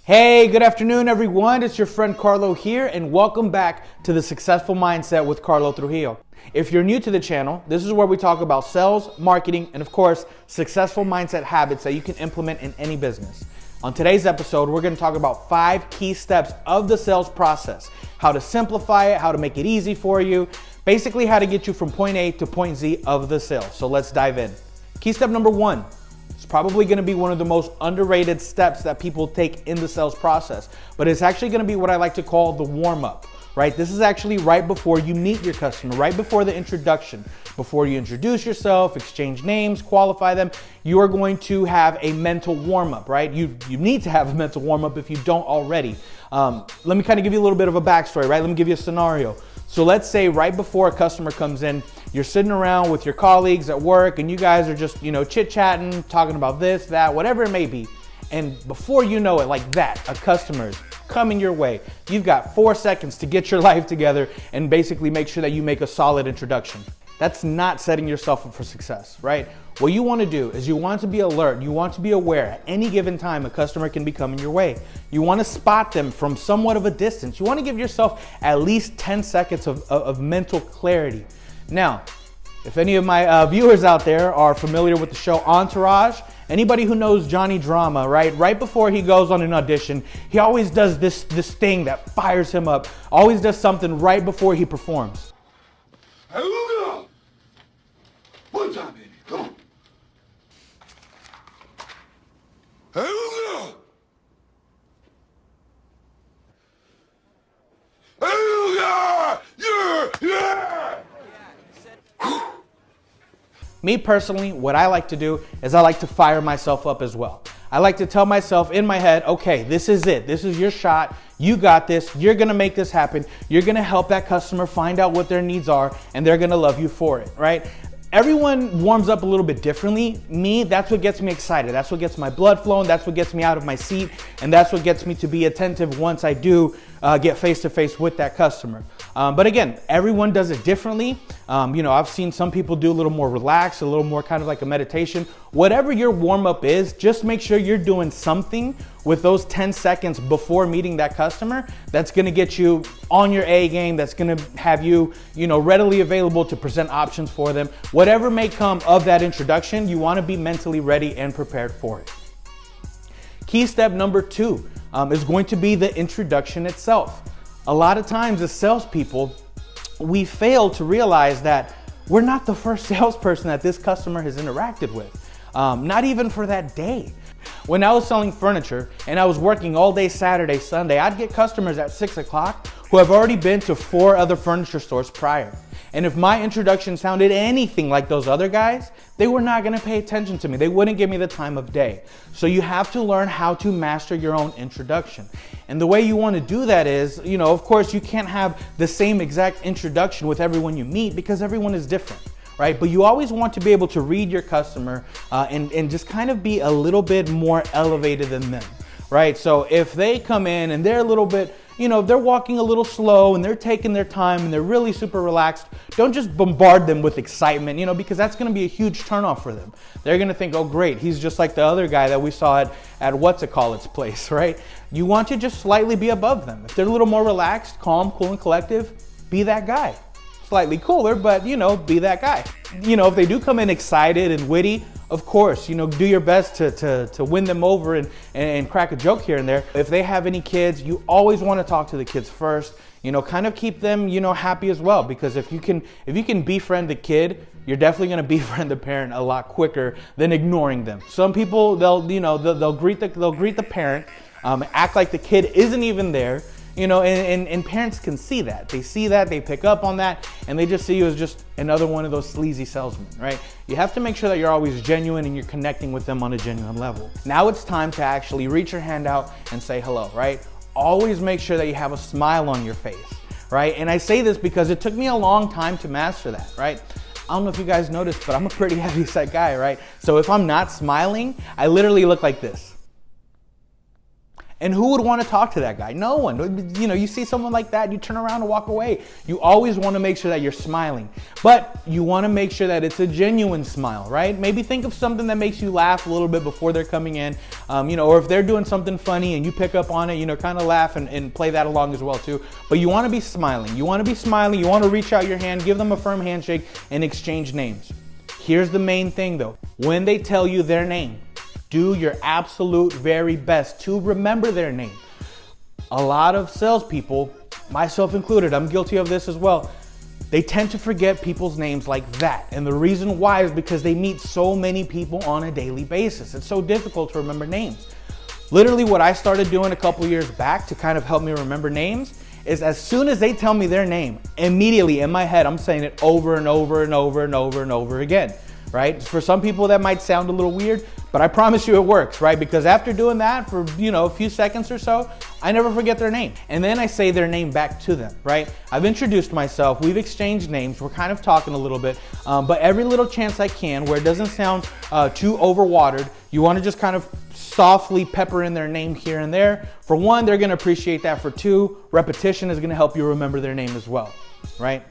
Hey, good afternoon, everyone. It's your friend Carlo here, and welcome back to the Successful Mindset with Carlo Trujillo. If you're new to the channel, this is where we talk about sales, marketing, and of course, successful mindset habits that you can implement in any business. On today's episode, we're going to talk about 5 key steps of the sales process, how to simplify it, how to make it easy for you, basically how to get you from point A to point Z of the sale. So let's dive in. Key step number 1. It's probably going to be one of the most underrated steps that people take in the sales process, but it's actually going to be what I like to call the warm-up, right? This is actually right before you meet your customer, right before the introduction. Before you introduce yourself, exchange names, qualify them, you are going to have a mental warm-up, right? You need to have a mental warm-up if you don't already. Let me kind of give you a little bit of a backstory, right? Let me give you a scenario. So let's say right before a customer comes in, you're sitting around with your colleagues at work and you guys are just, chit-chatting, talking about this, that, whatever it may be. And before you know it, like that, a customer's coming your way. You've got 4 seconds to get your life together and basically make sure that you make a solid introduction. That's not setting yourself up for success, right? What you want to do is you want to be alert. You want to be aware at any given time a customer can be coming your way. You want to spot them from somewhat of a distance. You want to give yourself at least 10 seconds of mental clarity. Now, if any of my viewers out there are familiar with the show Entourage, anybody who knows Johnny Drama, right before he goes on an audition, he always does this thing that fires him up, always does something right before he performs. One time, baby. Come on. Me personally, what I like to do is I like to fire myself up as well. I like to tell myself in my head, okay, this is it. This is your shot. You got this. You're going to make this happen. You're going to help that customer find out what their needs are, and they're going to love you for it, right? Everyone warms up a little bit differently. Me, that's what gets me excited. That's what gets my blood flowing. That's what gets me out of my seat. And that's what gets me to be attentive once I do get face-to-face with that customer. But again, everyone does it differently. I've seen some people do a little more relaxed, a little more kind of like a meditation. Whatever your warm-up is, just make sure you're doing something with those 10 seconds before meeting that customer that's going to get you on your A game, that's going to have you, readily available to present options for them. Whatever may come of that introduction, you want to be mentally ready and prepared for it. Key step number 2 is going to be the introduction itself. A lot of times as salespeople, we fail to realize that we're not the first salesperson that this customer has interacted with, not even for that day. When I was selling furniture and I was working all day Saturday, Sunday, I'd get customers at 6 o'clock who have already been to 4 other furniture stores prior. And if my introduction sounded anything like those other guys, they were not going to pay attention to me. They wouldn't give me the time of day. So you have to learn how to master your own introduction. And the way you want to do that is, of course, you can't have the same exact introduction with everyone you meet because everyone is different, right? But you always want to be able to read your customer and just kind of be a little bit more elevated than them, right? So if they come in and they're a little bit, they're walking a little slow and they're taking their time and they're really super relaxed, don't just bombard them with excitement, because that's going to be a huge turnoff for them. They're going to think, oh great, he's just like the other guy that we saw at what's-it-call-its place, right? You want to just slightly be above them. If they're a little more relaxed, calm, cool, and collective, be that guy. Slightly cooler, but be that guy. If they do come in excited and witty, of course, do your best to win them over and crack a joke here and there. If they have any kids, you always want to talk to the kids first. Kind of keep them, happy as well. Because if you can befriend the kid, you're definitely going to befriend the parent a lot quicker than ignoring them. Some people, they'll greet the parent, act like the kid isn't even there. And parents can see that. They see that, they pick up on that, and they just see you as just another one of those sleazy salesmen, right? You have to make sure that you're always genuine and you're connecting with them on a genuine level. Now it's time to actually reach your hand out and say hello, right? Always make sure that you have a smile on your face, right? And I say this because it took me a long time to master that, right? I don't know if you guys noticed, but I'm a pretty heavy-set guy, right? So if I'm not smiling, I literally look like this. And who would want to talk to that guy? No one. You know, you see someone like that, you turn around and walk away. You always want to make sure that you're smiling, but you want to make sure that it's a genuine smile, right? Maybe think of something that makes you laugh a little bit before they're coming in, you know, or if they're doing something funny and you pick up on it, you know, kind of laugh and play that along as well too. But you want to be smiling. You want to be smiling. You want to reach out your hand, give them a firm handshake, and exchange names. Here's the main thing though. When they tell you their name, do your absolute very best to remember their name. A lot of salespeople, myself included, I'm guilty of this as well, they tend to forget people's names like that. And the reason why is because they meet so many people on a daily basis. It's so difficult to remember names. Literally what I started doing a couple years back to kind of help me remember names is as soon as they tell me their name, immediately in my head, I'm saying it over and over and over and over and over again, right? For some people that might sound a little weird, but I promise you it works, right? Because after doing that for, you know, a few seconds or so, I never forget their name. And then I say their name back to them, right? I've introduced myself, we've exchanged names, we're kind of talking a little bit, but every little chance I can where it doesn't sound too overwatered, you want to just kind of softly pepper in their name here and there. For one, they're going to appreciate that. For two, repetition is going to help you remember their name as well, right?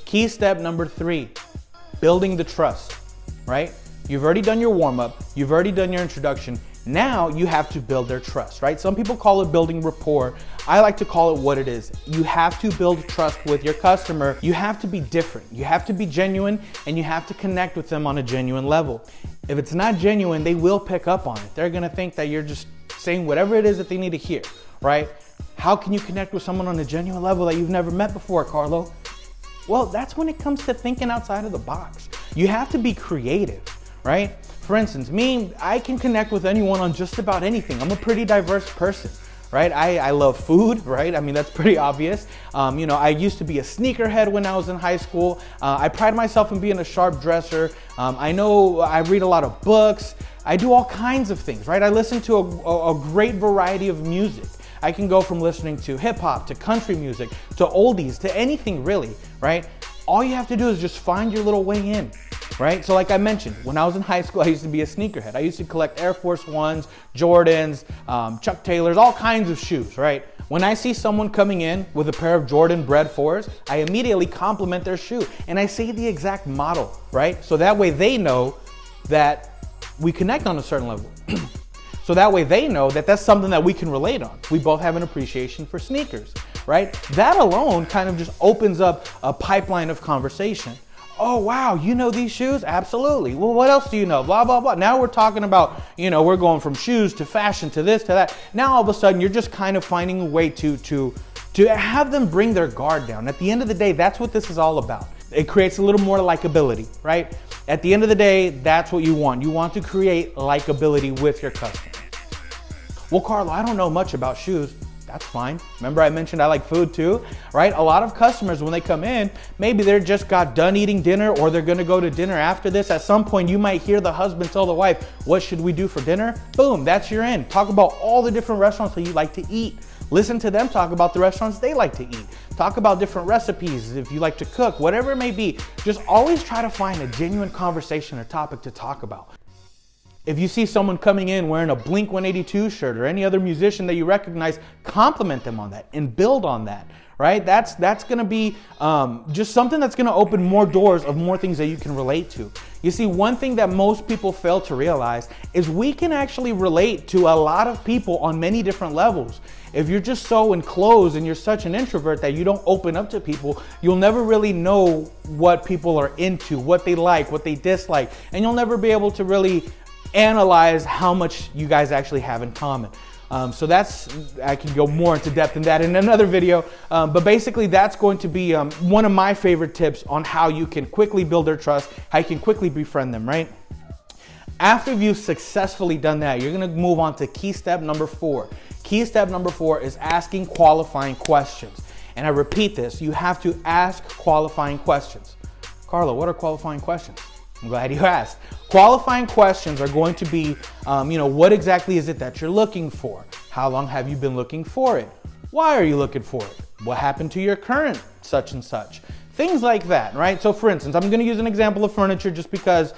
Key step number 3, building the trust, right? You've already done your warm-up, you've already done your introduction. Now you have to build their trust, right? Some people call it building rapport. I like to call it what it is. You have to build trust with your customer. You have to be different. You have to be genuine, and you have to connect with them on a genuine level. If it's not genuine, they will pick up on it. They're gonna think that you're just saying whatever it is that they need to hear, right? How can you connect with someone on a genuine level that you've never met before, Carlo? Well, that's when it comes to thinking outside of the box. You have to be creative, right? For instance, me, I can connect with anyone on just about anything. I'm a pretty diverse person, right? I love food, right? I mean, that's pretty obvious. You know, I used to be a sneakerhead when I was in high school. I pride myself in being a sharp dresser. I know I read a lot of books. I do all kinds of things, right? I listen to a great variety of music. I can go from listening to hip hop, to country music, to oldies, to anything really, right? All you have to do is just find your little way in. Right? So like I mentioned, when I was in high school, I used to be a sneakerhead. I used to collect Air Force Ones, Jordans, Chuck Taylors, all kinds of shoes, right? When I see someone coming in with a pair of Jordan Bred 4s, I immediately compliment their shoe and I say the exact model, right? So that way they know that we connect on a certain level. So that way they know that that's something that we can relate on. We both have an appreciation for sneakers, right? That alone kind of just opens up a pipeline of conversation. Oh, wow, you know these shoes? Absolutely. Well, what else do you know? Blah, blah, blah. Now we're talking about, you know, we're going from shoes to fashion to this to that. Now all of a sudden you're just kind of finding a way to have them bring their guard down. At the end of the day, that's what this is all about. It creates a little more likability, right? At the end of the day, that's what you want. You want to create likability with your customer. Well, Carlo, I don't know much about shoes. That's fine. Remember I mentioned I like food too, right? A lot of customers when they come in, maybe they're just got done eating dinner or they're gonna go to dinner after this. At some point you might hear the husband tell the wife, what should we do for dinner? Boom, that's your in. Talk about all the different restaurants that you like to eat. Listen to them talk about the restaurants they like to eat. Talk about different recipes if you like to cook, whatever it may be. Just always try to find a genuine conversation or topic to talk about. If you see someone coming in wearing a Blink-182 shirt or any other musician that you recognize, compliment them on that and build on that, right? That's gonna be just something that's gonna open more doors of more things that you can relate to. You see, one thing that most people fail to realize is we can actually relate to a lot of people on many different levels. If you're just so enclosed and you're such an introvert that you don't open up to people, you'll never really know what people are into, what they like, what they dislike, and you'll never be able to really analyze how much you guys actually have in common. So I can go more into depth in that in another video, but basically that's going to be one of my favorite tips on how you can quickly build their trust, how you can quickly befriend them, right? After you've successfully done that, you're gonna move on to key step number 4. Key step number 4 is asking qualifying questions. And I repeat this, you have to ask qualifying questions. Carlo, what are qualifying questions? I'm glad you asked. Qualifying questions are going to be, what exactly is it that you're looking for? How long have you been looking for it? Why are you looking for it? What happened to your current such and such? Things like that, right? So for instance, I'm gonna use an example of furniture just because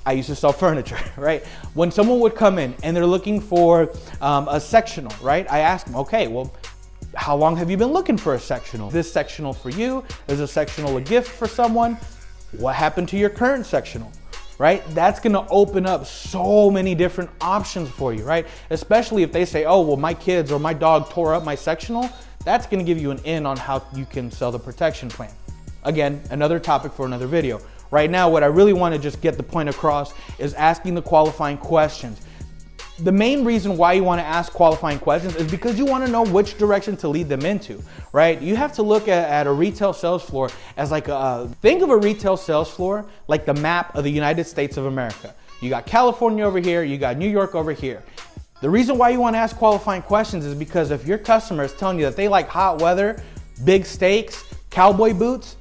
I used to sell furniture, right? When someone would come in and they're looking for a sectional, right? I ask them, okay, well, how long have you been looking for a sectional? Is this sectional for you? Is a sectional a gift for someone? What happened to your current sectional, right? That's gonna open up so many different options for you, right? Especially if they say, oh, well, my kids or my dog tore up my sectional, that's gonna give you an in on how you can sell the protection plan. Again, another topic for another video. Right now, what I really wanna just get the point across is asking the qualifying questions. The main reason why you want to ask qualifying questions is because you want to know which direction to lead them into, right? You have to look at a retail sales floor as like think of a retail sales floor like the map of the United States of America. You got California over here, you got New York over here. The reason why you want to ask qualifying questions is because if your customer is telling you that they like hot weather, big steaks, cowboy boots,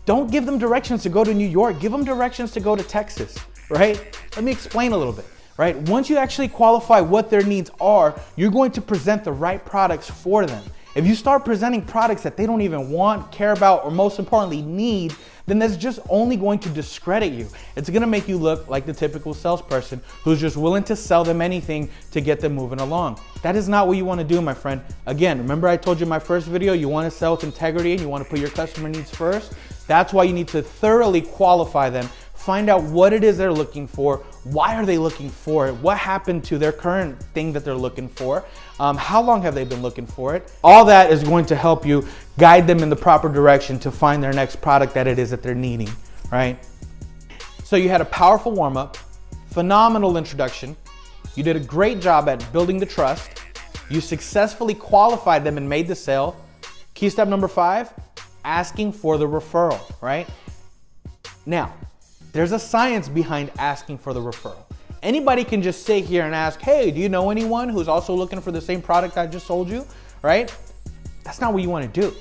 don't give them directions to go to New York, give them directions to go to Texas, right? Let me explain a little bit. Right? Once you actually qualify what their needs are, you're going to present the right products for them. If you start presenting products that they don't even want, care about, or most importantly need, then that's just only going to discredit you. It's gonna make you look like the typical salesperson who's just willing to sell them anything to get them moving along. That is not what you wanna do, my friend. Again, remember I told you in my first video, you wanna sell with integrity and you wanna put your customer needs first? That's why you need to thoroughly qualify them. Find out what it is they're looking for. Why are they looking for it? What happened to their current thing that they're looking for? How long have they been looking for it? All that is going to help you guide them in the proper direction to find their next product that it is that they're needing, right? So you had a powerful warm-up, phenomenal introduction. You did a great job at building the trust. You successfully qualified them and made the sale. Key step number 5, asking for the referral, right? Now, there's a science behind asking for the referral. Anybody can just sit here and ask, hey, do you know anyone who's also looking for the same product I just sold you, right? That's not what you want to do.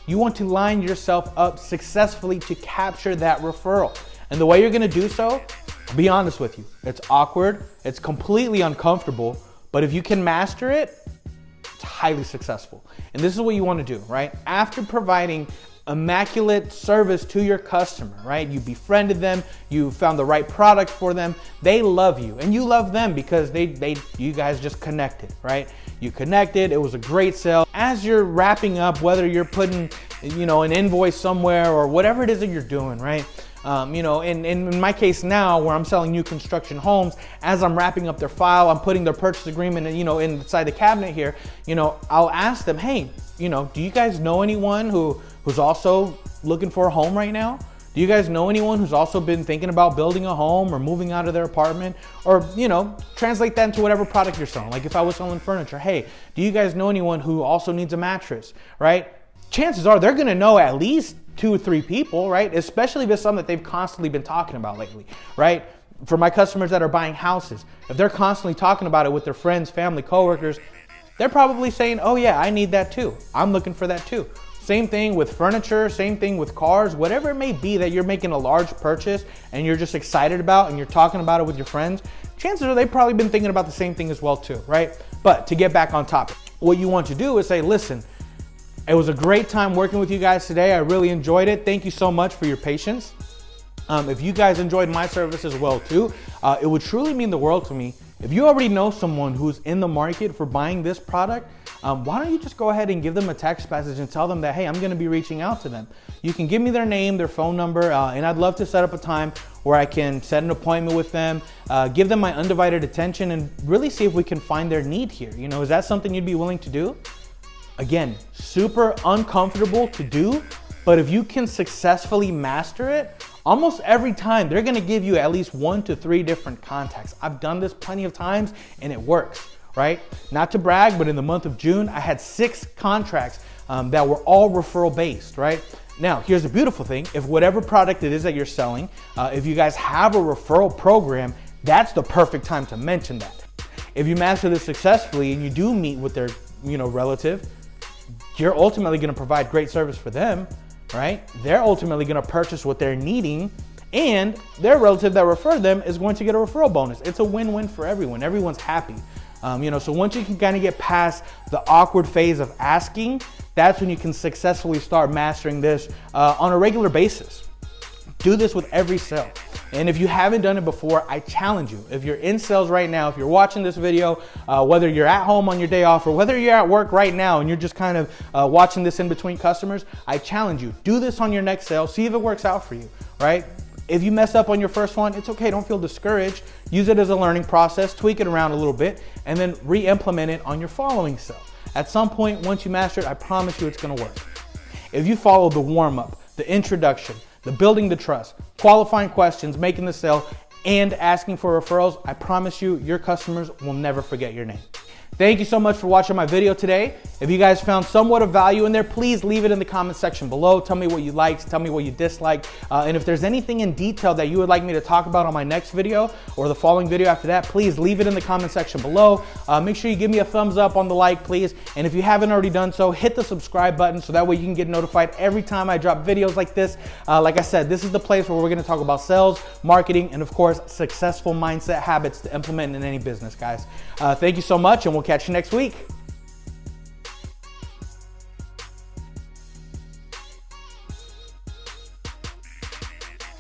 You want to line yourself up successfully to capture that referral. And the way you're going to do so, I'll be honest with you, it's awkward, it's completely uncomfortable, but if you can master it, it's highly successful. And this is what you want to do, right? After providing immaculate service to your customer, right? You befriended them, you found the right product for them, they love you and you love them because you guys just connected, right? You connected, it was a great sale. As you're wrapping up, whether you're putting, an invoice somewhere or whatever it is that you're doing, right? In my case now, where I'm selling new construction homes, as I'm wrapping up their file, I'm putting their purchase agreement, inside the cabinet here, I'll ask them, hey, do you guys know anyone who's also looking for a home right now? Do you guys know anyone who's also been thinking about building a home or moving out of their apartment? Or, translate that into whatever product you're selling. Like if I was selling furniture, hey, do you guys know anyone who also needs a mattress, right? Chances are they're gonna know at least 2 or 3 people, right? Especially if it's something that they've constantly been talking about lately, right? For my customers that are buying houses, if they're constantly talking about it with their friends, family, coworkers, they're probably saying, oh yeah, I need that too. I'm looking for that too. Same thing with furniture, same thing with cars, whatever it may be that you're making a large purchase and you're just excited about and you're talking about it with your friends, chances are they've probably been thinking about the same thing as well too, right? But to get back on topic, what you want to do is say, listen, it was a great time working with you guys today. I really enjoyed it. Thank you so much for your patience. If you guys enjoyed my service as well too, it would truly mean the world to me. If you already know someone who's in the market for buying this product, why don't you just go ahead and give them a text message and tell them that, hey, I'm gonna be reaching out to them. You can give me their name, their phone number, and I'd love to set up a time where I can set an appointment with them, give them my undivided attention and really see if we can find their need here. Is that something you'd be willing to do? Again, super uncomfortable to do, but if you can successfully master it, almost every time they're gonna give you at least 1 to 3 different contacts. I've done this plenty of times and it works, right? Not to brag, but in the month of June, I had 6 contracts that were all referral based, right? Now, here's the beautiful thing. If whatever product it is that you're selling, if you guys have a referral program, that's the perfect time to mention that. If you master this successfully and you do meet with their relative, you're ultimately gonna provide great service for them, right? They're ultimately gonna purchase what they're needing and their relative that referred them is going to get a referral bonus. It's a win-win for everyone. Everyone's happy. So once you can kind of get past the awkward phase of asking, that's when you can successfully start mastering this on a regular basis. Do this with every sale. And if you haven't done it before, I challenge you. If you're in sales right now, if you're watching this video, whether you're at home on your day off or whether you're at work right now and you're just kind of watching this in between customers, I challenge you. Do this on your next sale. See if it works out for you, right? If you mess up on your first one, it's okay. Don't feel discouraged. Use it as a learning process, tweak it around a little bit, and then re-implement it on your following sale. At some point, once you master it, I promise you it's gonna work. If you follow the warm-up, the introduction, the building the trust, qualifying questions, making the sale, and asking for referrals, I promise you, your customers will never forget your name. Thank you so much for watching my video today. If you guys found somewhat of value in there, please leave it in the comment section below. Tell me what you liked, tell me what you disliked. And if there's anything in detail that you would like me to talk about on my next video or the following video after that, please leave it in the comment section below. Make sure you give me a thumbs up on the like, please. And if you haven't already done so, hit the subscribe button so that way you can get notified every time I drop videos like this. Like I said, this is the place where we're gonna talk about sales, marketing, and of course, successful mindset habits to implement in any business, guys. Thank you so much, and we'll catch you next week.